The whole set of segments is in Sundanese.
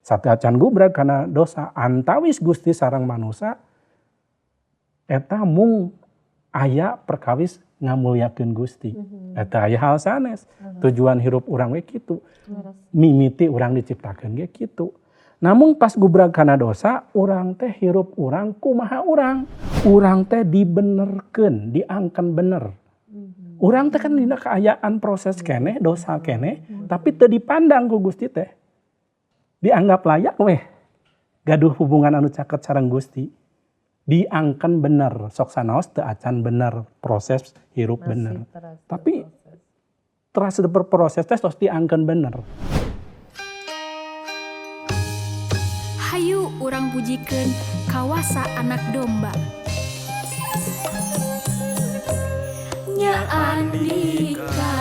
Sateacan gubrag kana dosa antawis Gusti sareng manusia eta mung aya perkawis ngamulyakeun Gusti. Eta aya hal sanes. Tujuan hirup urang we kitu. Mimiti urang diciptakeun ge kitu. Namun pas gubrag kana dosa, urang teh hirup urang kumaha urang. Urang teh dibenerkeun, diangken bener. Urang teh kan dina kaayaan proses keneh, dosa keneh, tapi teu dipandang ku Gusti teh. Dianggap layak weh. Gaduh hubungan anu caket sareng Gusti. Diangken bener, sok sanaos teu acan bener, proses hirup bener. Tapi terasa berproses teh tos diangken bener. Hayu urang pujikeun kawasa anak domba. Nya andika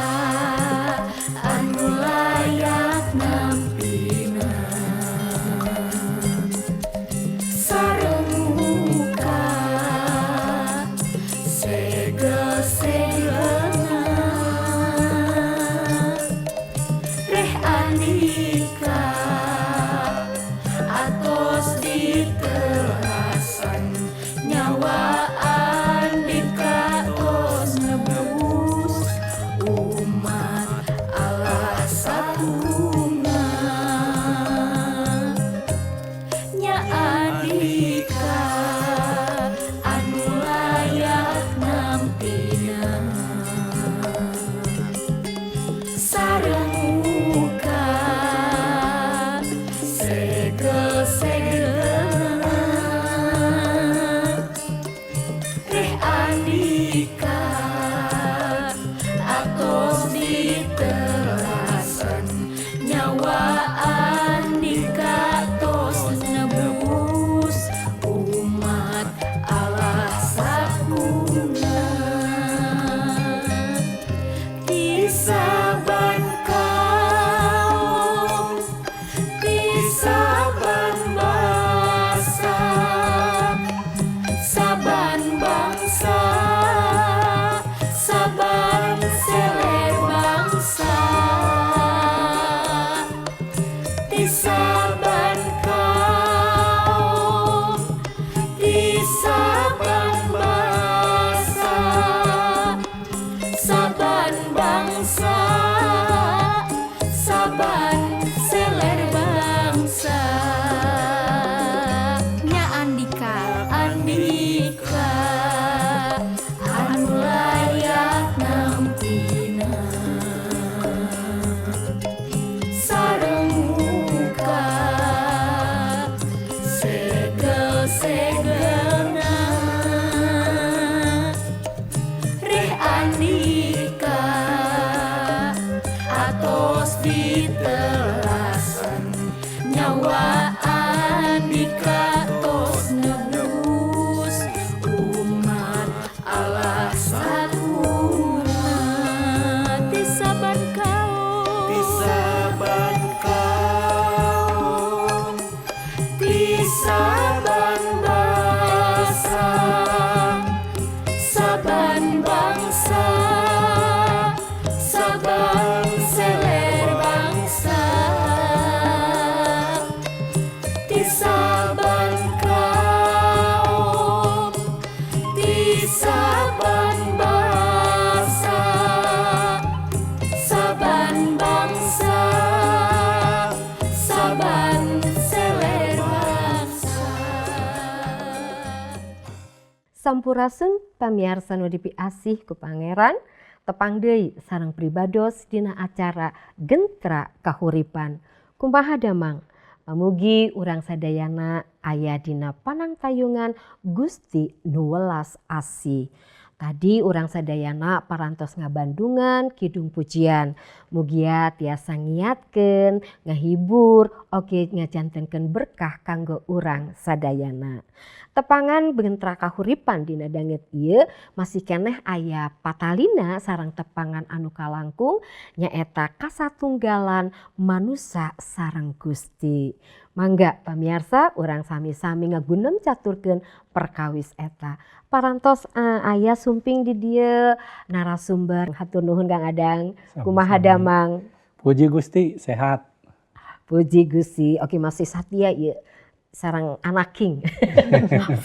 anu layak nampina sareng muka segel-segelna reh andika atos ditelasan nyawa andika tos nebus umat Allah satunggal nya andika anu layak nampina sareng muka segel-segelna reh andika atos ditelasan nyawa andika tos nebus umat Allah satunggal di saban kaum di saban basa saban bangsa saban seler bangsa di saban kaum di saban basa saban bangsa saban seler bangsa nya andika andika anu layak nampina sareng muka segel-segelna reh andika atos ditelasan nyawa andika tos nebus umat Allah satunggal di saban kaum di saban kaum di saban basa saban bangsa saban seler bangsa di saban kaum di saban basa saban bangsa saban seler bangsa. Sampurasun pamiarsa nu dipiasih ku Pangeran, tepang deui sareng pribados dina acara Gentra Kahuripan. Kumaha damang pamugi urang sadayana aya dina panangtayungan Gusti nu welas asih. Tadi urang sadayana parantos ngabandungan kidung pujian. Mugia tiasa ngiatkeun, ngahibur, oge ngajantenkeun berkah kanggo urang sadayana. Tepangan Gentra Kahuripan dina dangit ieu masih keneh aya patalina sareng tepangan anu kalangkung nyaeta kasatunggalan manusia sareng Gusti. Mangga pamiarsa urang sami-sami ngagunem caturkeun perkawis eta. Parantos aya sumping di dieu narasumber. Hatur nuhun Kang Adang. Kumaha damang? Puji Gusti sehat. Puji Gusti. Oke masih Satya ya sarang anak king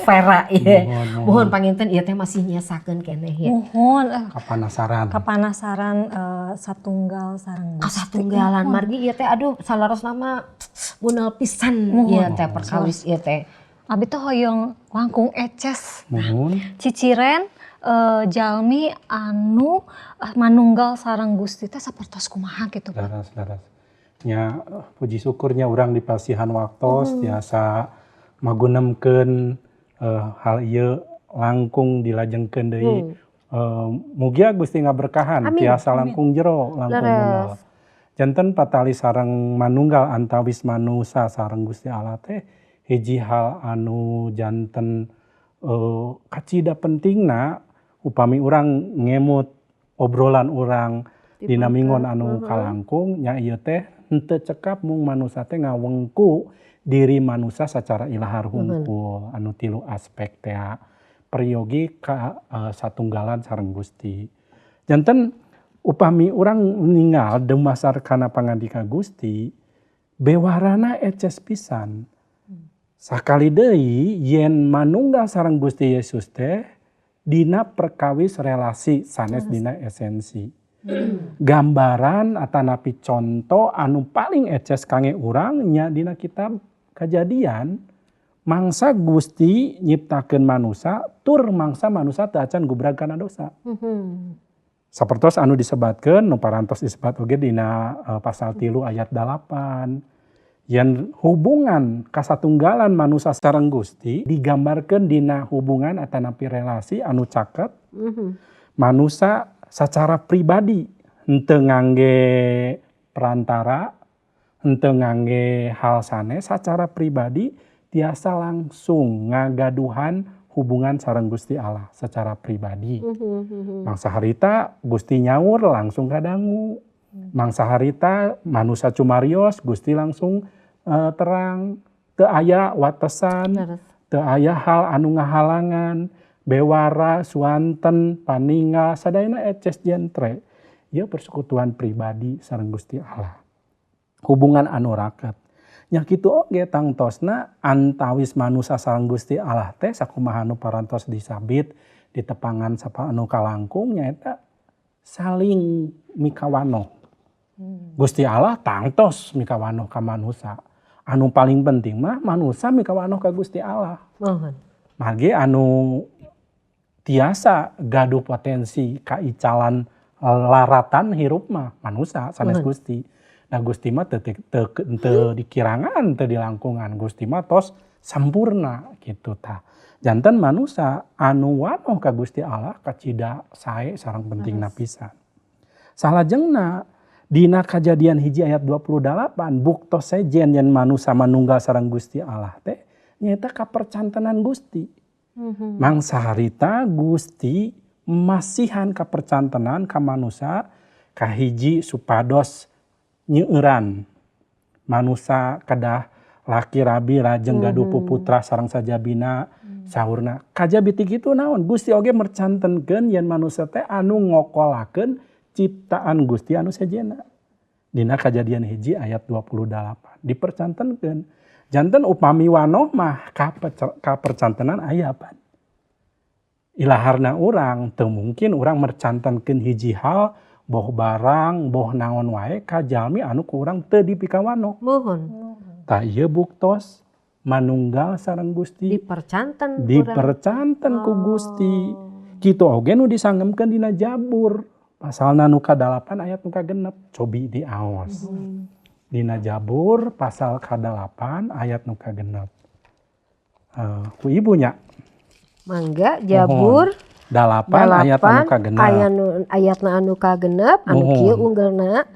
Vera ya. Mohon panginten ieu teh masih nyasakeun keneh ya. Mohon Kapanasaran satunggal sareng Gusti. Kasatunggalan margi ieu teh aduh salaras nama bunal pisan ieu teh perkawis ieu teh. Abi teh hoyong langkung eces. Mohon. Ciciren jalmi anu manunggal sareng Gusti teh sapertos kumaha gitu Pak. Laras. Nya puji syukurnya orang di pasihan waktos tiasa magunemkeun hal ieu langkung dilajengkeun deui. Mugia Gusti ngaberkahan tiasa langkung jero langkung munal. Janten patali sareng manunggal antawis manusa sareng Gusti Allah teh hiji hal anu janten kacida pentingna upami urang ngemut obrolan urang dina mingon anu kalangkung nya ieu teh henteu cekap mung manusa teh ngawengku diri manusa secara ilahar hungkul anu tilu aspek teh peryogi ka satunggalan sareng Gusti. Janten upami urang ninggal dumasar kana pangandika Gusti bewarana eces pisan. Sakali deui yen manunggal sareng Gusti Yesus teh dina perkawis relasi sanes dina esensi. Gambaran atanapi contoh anu paling eces kangge urang nya dina kitab Kejadian mangsa Gusti nyiptakeun manusa tur mangsa manusa teu acan gubrag kana dosa. Sapertos anu disebatkeun nu parantos disebat oge dina pasal 3 ayat 8. Yen hubungan kasatunggalan manusa sareng Gusti digambarkeun dina hubungan atanapi relasi anu caket. Manusa secara pribadi henteu ngangge perantara, henteu ngangge hal sanes secara pribadi tiasa langsung ngagaduhan hubungan sareng Gusti Allah secara pribadi. Mangsa harita Gusti nyaur langsung kadangu. Mangsa harita manusia cumarios Gusti langsung terang. Teu aya watesan, teu aya hal anu ngahalangan. Bewara, suanten, paningal, sadayana eces jentre. Ieu persekutuan pribadi sareng Gusti Allah. Hubungan anu raket. Nya kitu oge tangtosna antawis manusa sareng Gusti Allah teh sakumaha anu parantos disabit di tepangan sapa anu kalangkung nyaeta saling mikawanoh. Gusti Allah tangtos mikawanoh ka manusa. Anu paling penting mah manusa mikawanoh ka Gusti Allah. Margi anu tiasa gaduh potensi kaicalan laratan hirup mah manusa sanes Gusti. Nah Gusti mah teu dikirangan teu dilangkungan. Gusti mah tos sampurna gitu tah. Janten manusa anu wanoh ka Gusti Allah kacida sae sareng pentingna pisan. Salajengna dina Kejadian 1 ayat 28 buktos sejen yen manusa manunggal sareng Gusti Allah teh nyaeta kapercantenan Gusti. Mangsa harita Gusti masihan kapercantenan ka manusa kahiji supados nyeuran manusa kedah laki rabi rajeng gaduh puputra sareng sajabina saurna kajabi ti kitu naon Gusti oge mercantenkeun yen manusa teh anu ngokolakeun ciptaan Gusti anu sejenna dina Kejadian 1 ayat 28 dipercantenkeun. Janten upami wanoh mah kapercantenan aya pan. Ilaharna urang teu mungkin urang mercantenkeun hiji hal boh barang boh naon wae ka jalmi anu ku urang teu dipikawanoh. Mohon. Tah ieu buktos manunggal sareng Gusti Dipercanten ku Gusti. Kitu oge nu disanggemkeun dina Jabur pasalna nu ka-8 ayat nu ka-6 cobi diaos. Dina Jabur pasal ka-8 ayat nu ka-6. Ku ibunya. Mangga Jabur 8 ayat anu ka-6. Ayatna anu ka-6 anu kieu unggelna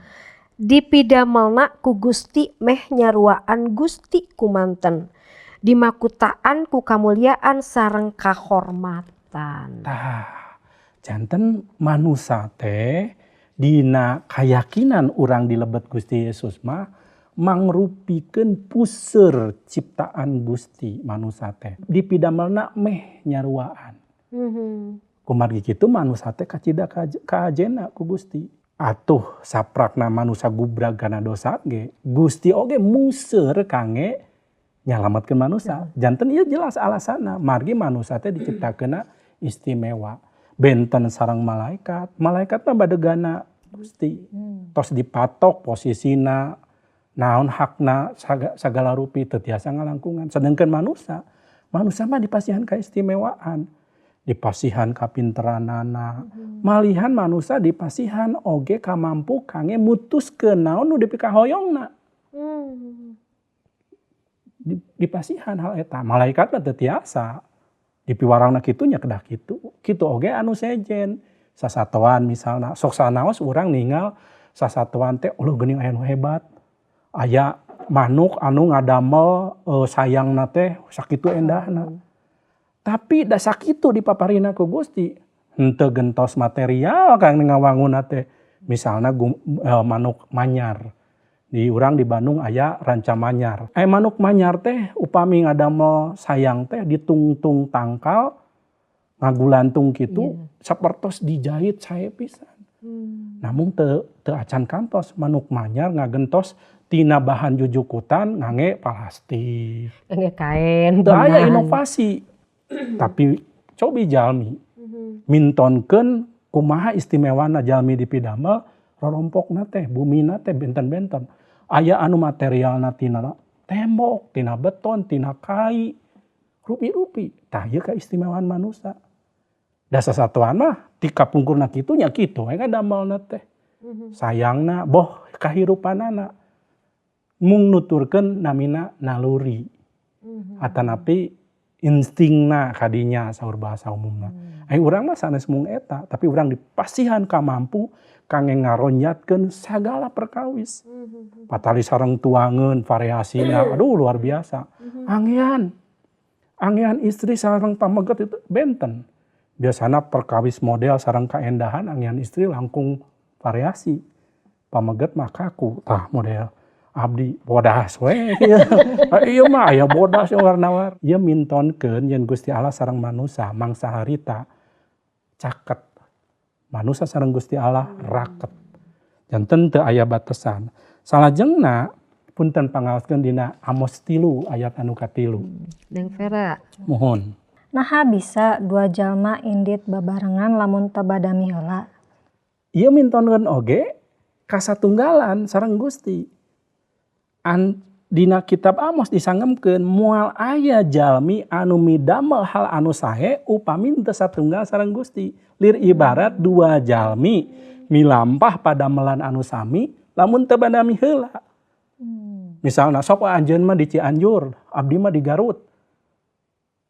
dipidamelna ku Gusti meh nyaruaan Gusti kumanten. Dimakutaan ku kamuliaan sareng kahormatan. Tah, janten manusa teh dina kayakinan urang dilebet Gusti Yesus mah mangrupikeun puseur ciptaan Gusti manusa teh dipidamelna meh nyaruaan. Kumargi kitu manusa teh kacida ka ajenna ku Gusti. atuh saprakna manusia gubrag kana dosa ge Gusti oge museur kangge nyalametkeun manusia. Janten ieu jelas alasanna margi manusia teh diciptakeunna istimewa. Benten sareng malaikat, malaikat mah badegana Gusti. Tos dipatok posisina naon hakna sagala rupi teu tiasa ngalangkungan. Sedengkeun manusia mah dipasihan kaistimewaan. Dipasihan kapinteranana. Malihan manusia dipasihan oge kamampu kangge mutuskeun naon nu dipikahoyongna. Dipasihan hal eta. Malaikat mah teu tiasa. Dipiwarangna kitu nya kedah kitu. Kitu oge anu sejen. Sasatoan misalna sok sanaos urang ninggal sasatoan teh ulah geuning aya nu hebat. Aya manuk anu ngadamel sayangna teh sakitu endahna. Tapi da sakitu dipaparina ku Gusti henteu gentos material kang ngawangunna teh. Misalna manuk manyar. Di urang di Bandung aya ranca manyar. Manuk manyar teh upami ngadamel sayang teh ditungtung tangkal ngagulantung kitu sapertos dijahit sae pisan. Namun teu acan kantos manuk manyar ngagentos tina bahan jujukutan ngangge plastik. Ngangge kain. Teu aya inovasi. Tapi cobi jalmi mintonkeun kumaha istimewana jalmi dipidamel rorompokna teh bumina teh benten-benten. Aya anu materialna tina tembok, tina beton, tina kai, rupi-rupi. Tah ieu kaistimewaan manusia. Da sasatoan mah ti kapungkurna kitu nya kitu we ngadamelna teh. Sayangna boh kahirupanana mung nuturkeun namina naluri. Atanapi instingna kadinya saur bahasa umumna. Urang mah sanes mung eta, tapi urang dipasihan kamampu kangge ngaronyatkeun sagala perkawis. Patali sareng tuangeun variasina, aduh luar biasa. Anggean istri sareng pameget itu benten. Biasana perkawis model sareng kaendahan anggean istri langkung variasi. Pameget mah kaku, tah model abdi bodas we. Ieu mah aya bodas yang warna-warni. Ieu mintonkeun yen Gusti Allah sareng manusia mangsa harita caket. Manusia sareng Gusti Allah raket. Janten teu aya batasan. Salajengna punten pangaoskeun dina Amos 3 ayat anu ka3. Deng Vera. Mohon. Naha bisa dua jalma indit babarengan lamun teu badami heula. Ieu mintonkeun oge kasatunggalan sareng Gusti. Dina kitab Amos disangemkeun moal aya jalmi anu midamel hal anu sae upami teu satunggal sareng Gusti. Lir ibarat dua jalmi milampah padamelan anu sami lamun teu badami heula. Misalna sok anjeun mah di Cianjur, abdi mah di Garut.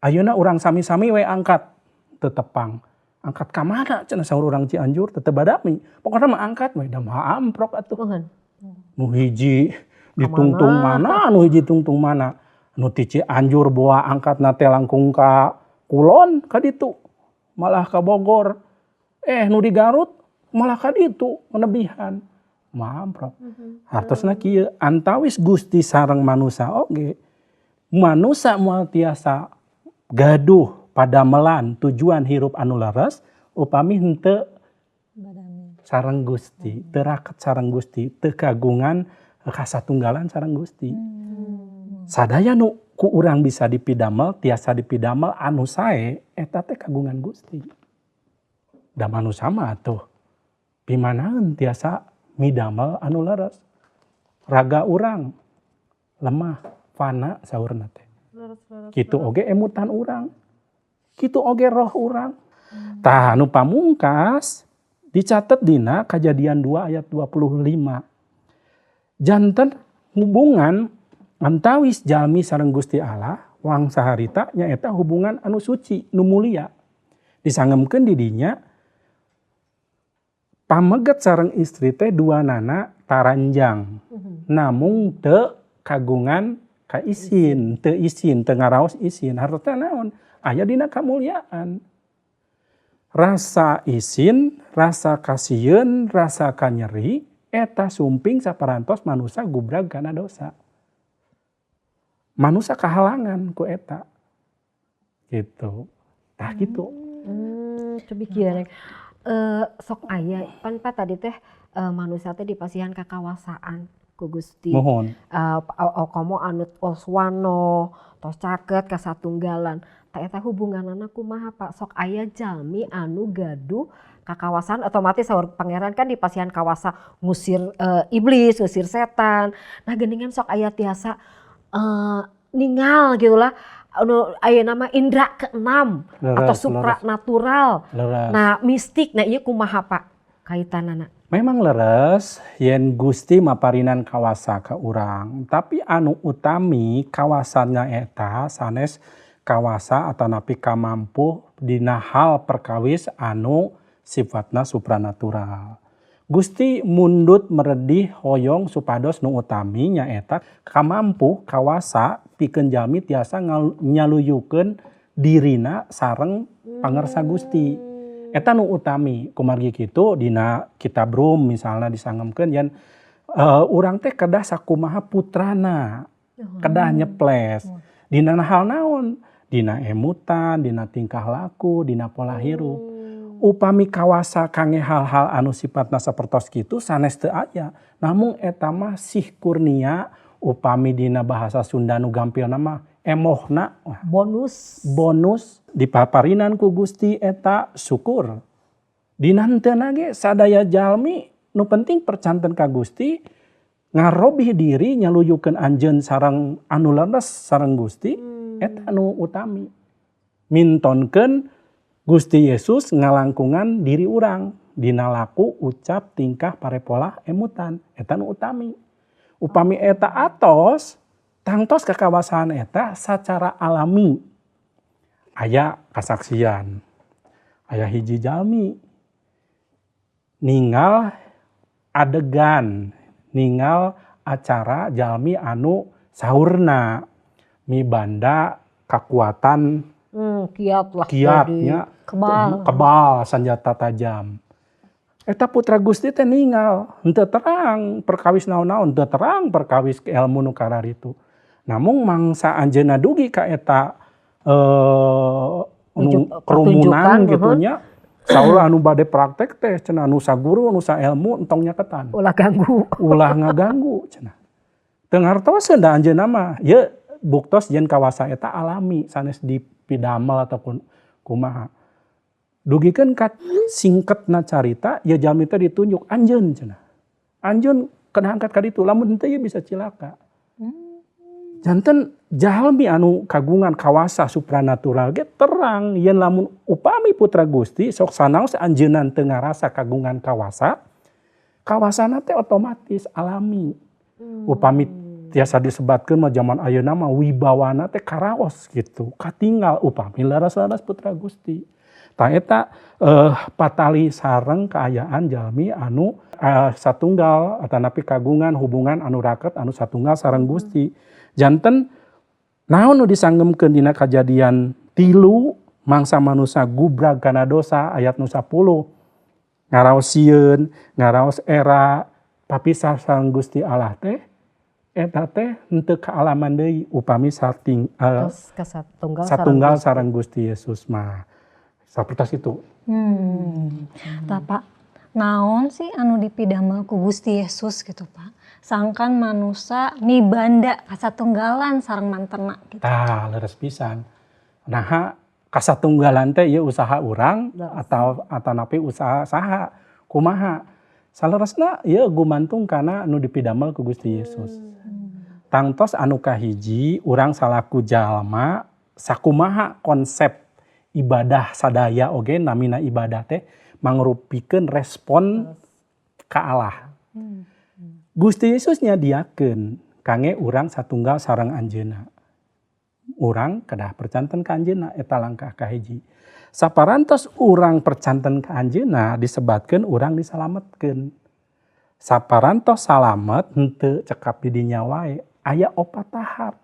Ayeuna urang sami-sami we angkat teu tepang. Angkat ka mana cenah saur urang Cianjur teu badami. Pokona mah angkat we da mah amprok atuh. Nu hiji ditungtung mana, anu hiji tungtung mana. Nu ti Cianjur boa angkatna teh langkung ka kulon ka ditu. Malah ka Bogor. Nu di Garut malah ka ditu nebihan. Mamprok. Hartosna kieu antawis Gusti sareng manusia oge. Manusia moal tiasa gaduh padamelan tujuan hirup anu leres upami henteu sareng Gusti, teu raket sareng Gusti, teu kagungan kasatunggalan sareng Gusti. Sadaya nu ku urang bisa dipidamel, tiasa dipidamel anu sae eta teh kagungan Gusti. Da manusia mah atuh pimanaeun tiasa midamel anu leres. Raga urang lemah, fana saurna teh. Kitu oge emutan urang. Kitu oge roh urang. Tah anu pamungkas dicatet dina Kejadian 2 ayat 25. Janten hubungan antawis jalmi sareng Gusti Allah wangsa harita nyaeta hubungan anu suci nu mulia. Disangemkeun di dinya pameget sareng istri teh duanana taranjang. Namung teu kagungan ka isin, teu ngaraos isin. Hartosna naon? Aya dina kamuliaan. Rasa isin, rasa kasieun, rasa kanyeri eta sumping saparantos manusia gubrag kana dosa. Manusia kahalangan ku eta. Gitu. Tah gitu. Cobi kieu sok aya pan tadi teh manusia teh dipasihan kakawasaan ku Gusti. Mohon. Komo anut oswano tos caket kasatunggalan. Ta eta hubunganana kumaha Pak? Sok aya jalmi anu gaduh kakawasaan otomatis saur pangeran kan dipasihan kawasa ngusir iblis, ngusir setan. Nah geuningan sok aya tiasa ningal gitulah anu aya nama indra keenam atau supranatural. Leres. Nah mistik, nah ieu kumaha Pak kaitanana? Memang leres yen Gusti maparinan kawasa ka urang, tapi anu utami kawasannya eta sanes kawasa atau napi kamampu dina hal perkawis anu sifatna supranatural. Gusti mundut meredih hoyong supados nu utami nyaeta kamampu kawasa pikeun jalmi tiasa nyaluyukeun dirina sareng pangersa Gusti. Eta nu utami kumargi kitu dina kitab Rum misalnya disangemkeun yen urang teh kedah sakumaha putrana. Kedah nyeples. Dina hal naon? Dina emutan, dina tingkah laku, dina pola hirup. Upami kawasa kange hal-hal anu sifatna sapertos kitu sanes teu aya. Namun eta mah sih kurnia upami dina bahasa Sunda nu gampilna mah emohna bonus dipaparinan ku Gusti eta syukur. Dina heuteuna ge sadaya jalmi nu penting percanten ka Gusti ngarobih diri nyaluyukeun anjeun sareng anu leres sareng Gusti eta anu utami. Mintonkeun Gusti Yesus ngalangkungan diri urang dina laku ucap tingkah parepola emutan eta nu utami. Upami eta atos tangtos kekawasaan eta secara alami aya kasaksian aya hiji jalmi ninggal adegan ninggal acara jalmi anu saurna mibanda kakuatan kiatnya kebal senjata tajam. Eta putra Gusti teh ninggal henteu terang perkawis naon-naon, henteu terang perkawis ilmu nu kararitu. Namun mangsa anjeunna dugi ka eta kerumunan gitunya. Saur anu bade praktek teh cenah anu saguru anu sailmu entong nyaketan. Ulah ngaganggu cenah. Teu ngartoseun da anjeunna mah ye buktos yen kawasa eta alami sanes dipidamel ataupun kumaha. Dugikeun ka singketna carita ya jalmi teh ditunjuk anjeun cenah. Anjeun kedah angkat ka ditu lamun henteu ye bisa cilaka. Janten jalmi anu kagungan kawasa supranatural ge terang yen lamun upami putra Gusti sok sanaos anjeunan teu ngarasa kagungan kawasa, kawasana teh otomatis alami. Upami tiasa disebatkeun mah zaman ayeuna mah wibawana teh karaos gitu, katinggal upami laras-laras putra Gusti. Tah eta patali sareng kaayaan jalmi anu satunggal atanapi kagungan hubungan anu raket anu satunggal sareng Gusti. Janten naon nu disanggemkeun dina kajadian 3 mangsa manusia gubrag kana dosa ayat nu 10. Ngaraos sieun, ngaraos era papisah sareng Gusti Allah teh eta teh henteu kaalaman deui upami satunggal sareng Gusti Yesus mah. Sapertos itu. Tah Pak, naon sih anu dipidamel ku Gusti Yesus gitu Pak? Sangkan manusia mibanda kasatunggalan sareng mantenna gitu. Tah leres pisan. Nah, kasatunggalan teh ieu usaha urang atau napi usaha saha? Kumaha? Saleresna ieu gumantung kana anu dipidamel ku Gusti Yesus. Tangtos anu kahiji urang salaku jalma sakumaha konsep ibadah sadaya oge namina ibadah teh mangrupikeun respon ka Allah. Gusti Yesus nyadiakeun kangge urang satunggal sareng anjeunna. Urang kedah percanten ka anjeunna eta langkah kahiji. Saparantos urang percanten ka anjeunna disebatkeun urang disalametkeun. Saparantos salamet henteu cekap di dinya wae aya 4 tahap.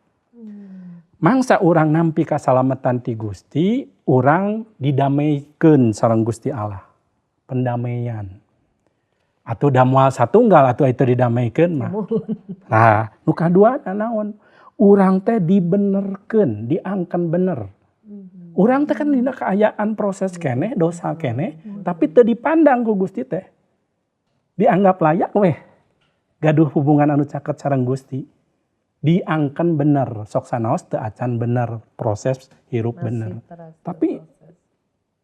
Mangsa urang nampi kasalametan ti Gusti, urang didameikeun sareng Gusti Allah. Pendamaian. Atuh da moal satunggal atuh itu didameikeun mah. Nah, nu kaduana naon? Urang teh dibenerkeun, diangken bener. Urang teh kan dina kaayaan proses keneh, dosa keneh, tapi teu dipandang ku Gusti teh. Dianggap layak weh. Gaduh hubungan anu caket sareng Gusti. Diangken bener, sok sanaos teu acan bener, proses hirup bener. Tapi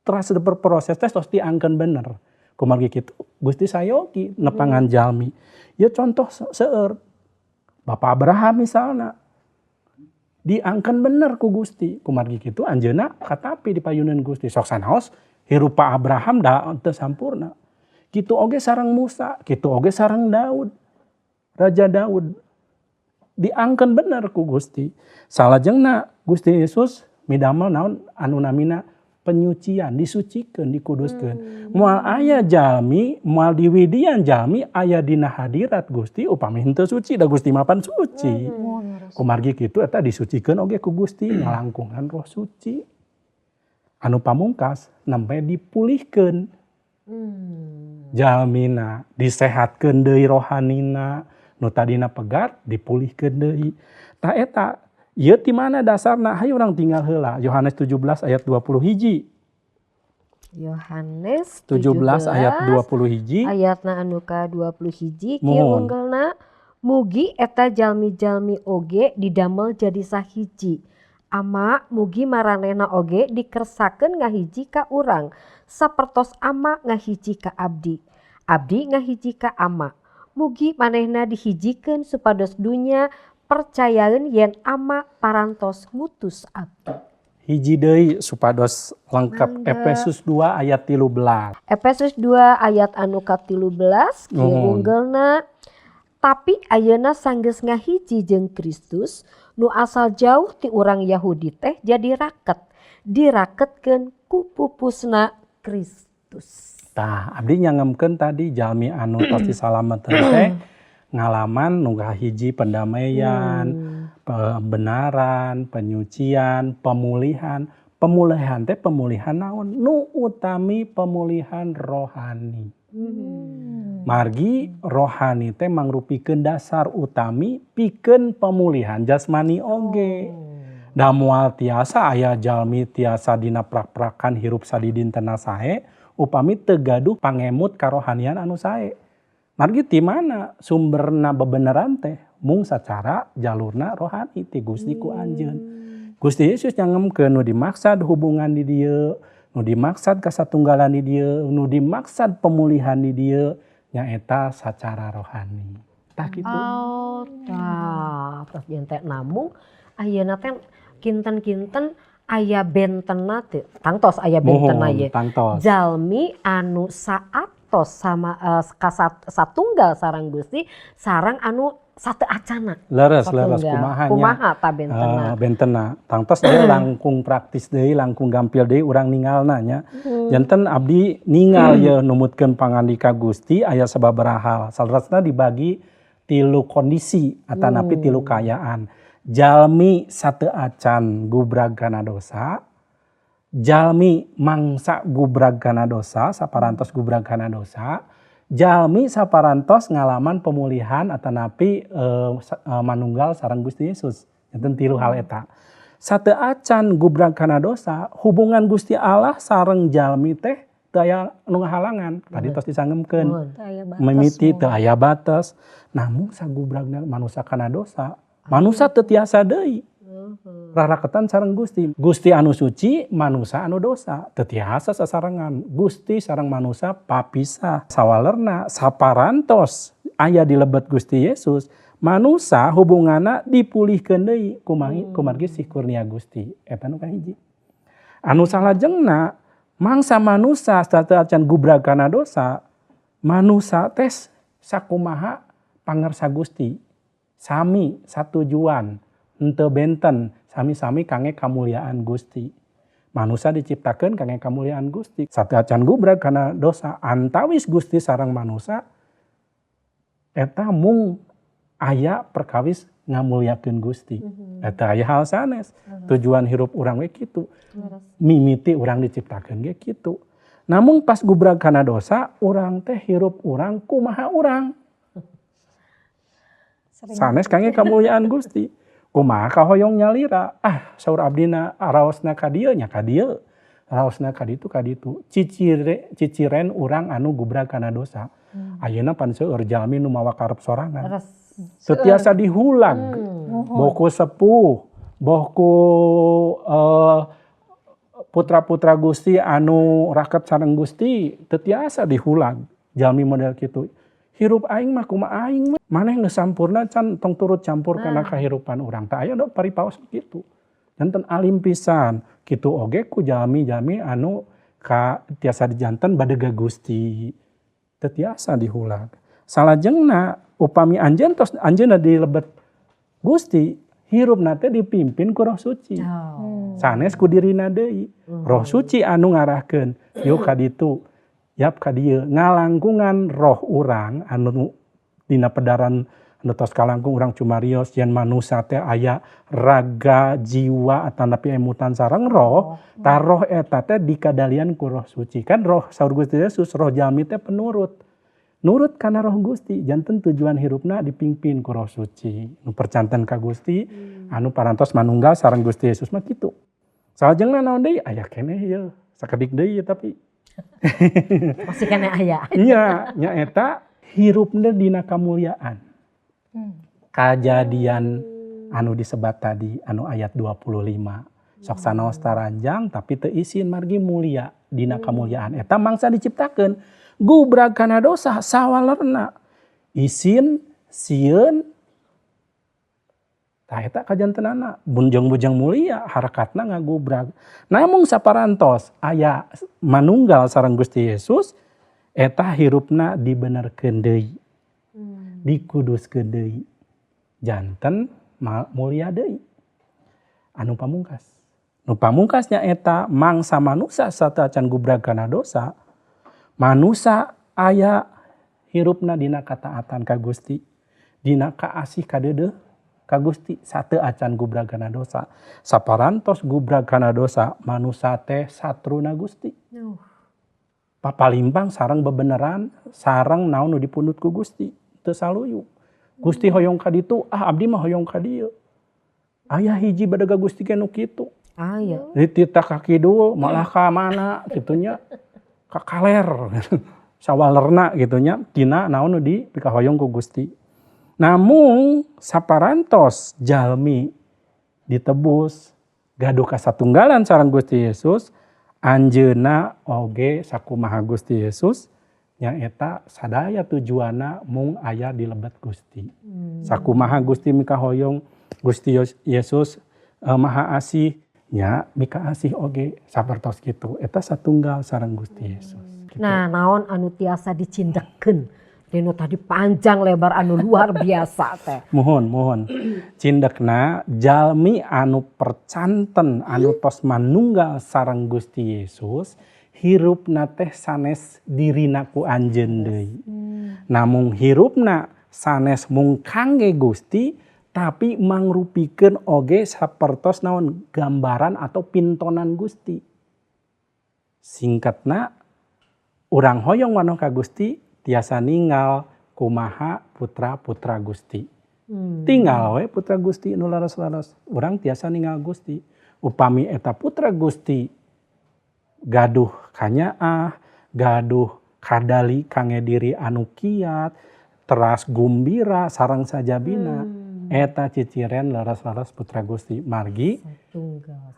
terasa berproses teh tos diangken bener. Kumargi kitu Gusti sayogi nepangan jalmi. Ya contoh seueur. Bapak Abraham misalna diangken bener ku Gusti. Kumargi kitu anjeunna katapi di payuneun Gusti. Sok sanaos hirup Pak Abraham da teu sampurna. Kitu oge sareng Musa, kitu oge sareng Daud. Raja Daud diangken bener ku Gusti. Salajengna Gusti Yesus midamel naon anu namina penyucian, disucikeun, dikuduskeun. Moal aya jalmi, moal diwidian jalmi aya dina hadirat Gusti upami henteu suci da Gusti mapan suci. Kumargi kitu eta disucikeun oge ku Gusti ngalangkungan Roh Suci. Anu pamungkas nembe dipulihkeun. Jalmina disehatkeun deui rohanina, nu tadina pegat dipulihkeun deui. Tah eta ieu ti mana dasarna? Hayu urang tinggal heula Yohanes 17 ayat 21. Yohanes 17 ayat 21. Ayatna anu ka 21 kieu Mohon. unggalna mugi eta jalmi-jalmi oge didamel jadi sahiji. Ama mugi maranehna oge dikersakeun ngahiji ka urang sapertos ama ngahiji ka abdi. Abdi ngahiji ka ama. Mugi manehna dihijikeun supados dunya percayaeun yen ama parantos ngutus abdi. Hiji deui supados lengkap Efesus 2 ayat 13. Efesus 2 ayat anu ka 13 kieu Nuhun. unggalna tapi ayeuna sanggeus ngahiji jeung Kristus nu asal jauh ti urang Yahudi teh jadi raket diraketkeun ku pupusna Kristus. Tah abdi nyangemkeun tadi jalmi anu tos disalameteun teh ngalaman nu hiji pendamaian, pembenaran, penyucian, pemulihan. Pemulihan teh pemulihan naon? Nu utami pemulihan rohani. Margi rohani teh mangrupikeun dasar utami pikeun pemulihan jasmani oge. Da moal tiasa aya jalmi tiasa dina prak-prakan hirup sadidintena sae upami teu gaduh pangemut karohanian anu sae. Margi ti mana sumberna bebeneran teh? Mung sacara jalurna rohani ti Gusti ku anjeun. Gusti Yesus nyangemkeun nu dimaksad hubungan di dieu, nu dimaksad kasatunggalan di dieu, nu dimaksad pemulihan di dieu nyaeta sacara rohani. Tah kitu. Oh, tah. Terus jentek namung ayeuna teh kinten-kinten aya bentenna teu. Tangtos aya bentenna ye. Tangtos. Jalmi anu saatos sama satunggal sareng Gusti sareng anu sateu acana. Leres Satunggal. Kumaha tah bentenna? Bentena. Tangtos dia langkung praktis deui, langkung gampil deui urang ningalna nya. Janten abdi ningal ye numutkeun pangandika Gusti aya sababaraha hal. Salerosna dibagi 3 kondisi atanapi 3 kaayaan. Jalmi sateu acan gubrag kana dosa. Jalmi mangsa gubrag kana dosa, saparantos gubrag kana dosa. Jalmi saparantos ngalaman pemulihan atanapi manunggal sareng Gusti Yesus. Janten 3 hal eta. Sateu acan gubrag kana dosa, hubungan Gusti Allah sareng jalmi teh teu aya nu ngahalangan. Tadi tos disangemkeun. Mimiti teu aya batas. Namun sagubragna manusa kana dosa, manusa teu tiasa deui. Raraketan sareng Gusti. Gusti anu suci, manusa anu dosa. Teu tiasa sasarengan. Gusti sareng manusa papisah. Sawalerna saparantos aya di lebet Gusti Yesus, manusa hubunganna dipulihkeun deui kumargi sih kurnia Gusti. Eta nu kahiji. Anu salajengna mangsa manusa sateu acan gubrag kana dosa, manusa teh sakumaha pangarsa Gusti. Sami satujuan, henteu benten, sami-sami kange kamuliaan Gusti. Manusia diciptakeun kange kamuliaan Gusti. Sateu acan gubrag kana dosa, antawis Gusti sareng manusia eta mung aya perkawis ngamulyakeun Gusti. Eta aya hal sanes. Tujuan hirup urang we kitu. Mimiti urang diciptakeun ge kitu. Namun pas gubrag kana dosa, urang teh hirup urang kumaha urang. Sanes kange kamuliaan Gusti. kumaha kahoyong nyalira saur abdina raosna ka dieu nya ka dieu raosna ka ditu ciciren urang anu gubrag kana dosa ayeuna pan seueur jalmi nu mawa karep sorangan teu tiasa dihulag boh ku sepuh boh ku putra-putra Gusti anu raket sareng Gusti teu tiasa dihulag jalmi model kitu. Hirup aing mah kumaha aing mah maneh geus sampurna can tong turut campur kana kahirupan urang tah aya do paripaos kitu. Janten alim pisan kitu oge ku jalmi-jalmi anu ka tiasa dijanten badega Gusti teu tiasa dihulag. Salajengna upami anjeun tos anjeunna dilebet Gusti hirupna teh dipimpin ku Roh Suci. Sanes ku dirina deui. Roh Suci anu ngarahkeun yeuh ka ditu. Yap ka dieu ngalangkungan roh urang anu dina pedaran anu tos kalangkung urang cumarios yen manusia teh aya raga jiwa atanapi emutan sareng roh tah roh eta teh dikadalian ku Roh Suci kan roh saur Gusti Yesus roh jalmi teh penurut nurut kana Roh Gusti janten tujuan hirupna dipimpin ku Roh Suci nu percanten ka Gusti anu parantos manunggal sareng Gusti Yesus mah kitu salajengna naon deui aya keneh ieu sakedik deui tapi Masih kena aya. Iya, nya eta hirupna dina kamuliaan. Kajadian anu disebat tadi anu ayat 25. Sok sanaos taranjang tapi teu isin margi mulia dina kamuliaan. Eta mangsa diciptakeun gubrag kana dosa sawalerna. Isin, sieun, tah eta kajantenana bujang-bujang mulia harakatna ngagubrag. Namung saparantos aya manunggal sareng Gusti Yesus eta hirupna dibenerkeun deui. Dikuduskeun deui. Janten mulia deui. Anu pamungkas. Nu pamungkasnya eta mangsa manusia sateu acan gubrag kana dosa. Manusia aya hirupna dina kataatan ka Gusti. Dina kaasih ka deudeuh ka Gusti sateu acan gubrag kana dosa. Saparantos gubrag kana dosa manusia teh satruna Gusti. Papalimpang sareng bebeneran sareng naon nu dipundut ku Gusti teu saluyu. Gusti hoyong ka ditu abdi mah hoyong ka dieu. Aya hiji badega Gusti ke nu kitu. Aya. Ditita ka kidul malah ka mana kitunya ka kaler. Sawalerna gitunya tina naon nu dipikahoyong ku Gusti. Namung saparantos jalmi ditebus gaduh kasatunggalan sareng Gusti Yesus anjeunna oge sakumaha Gusti Yesus nyaeta sadaya tujuanna mung aya di lebet Gusti. Sakumaha Gusti mikahoyong Gusti Yesus Maha Asih nya mika asih oge sapertos kitu eta satunggal sareng Gusti Yesus. Gitu. Nah, naon anu tiasa dicindekeun dino tadi panjang lebar anu luar biasa teh. Mohon cindekna jalmi anu percanten anu tos manunggal sareng Gusti Yesus hirupna teh sanes dirina ku anjeun deui. Namung hirupna sanes mung kangge Gusti tapi mangrupikeun oge sapertos naon gambaran atau pintonan Gusti. Singkatna urang hoyong wanoh ka Gusti tiasa ninggal kumaha putra-putra Gusti. Tinggal we putra Gusti nu laras-laras. Urang tiasa ninggal Gusti. Upami eta putra Gusti gaduh kanyaah, gaduh kadali kange diri anu kiat, teras gumbira sareng sajabina. Eta ciciren laras-laras putra Gusti. Margi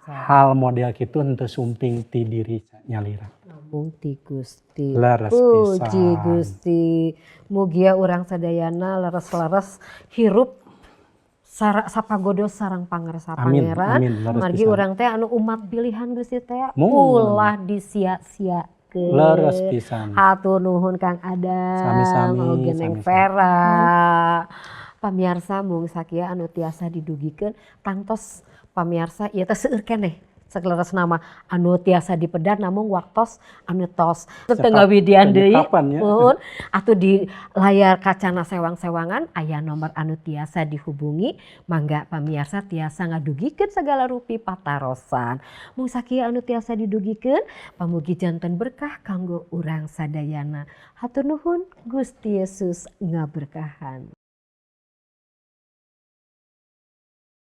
hal model kitu henteu sumping ti diri nyalira. Namung ti Gusti. Laras Puji pisan. Gusti. Mugia urang sadayana laras-laras hirup sapagodo sareng pangarsa Amin, pangeran. amin, laras Margi pisan. urang teh anu umat pilihan Gusti teh Mohon. ulah disia-siakeun. Leres pisan. Hatur nuhun Kang Adam. Sami-sami, Oge Neng sami-sami. Vera. Pamirsa mung sakieu anu tiasa didugikeun kantos pamirsa ieu teh seueur keneh sakleres nama anu tiasa dipedar namung waktos anu tos teu ngawidian deui. Kapan ya? Atuh di layar kacana sewang-sewangan aya nomor anu tiasa dihubungi mangga pamirsa tiasa ngadugikeun sagala rupi patarosan. Mung sakieu anu tiasa didugikeun pamugi janten berkah kanggo urang sadayana. Hatur nuhun Gusti Yesus ngaberkahan.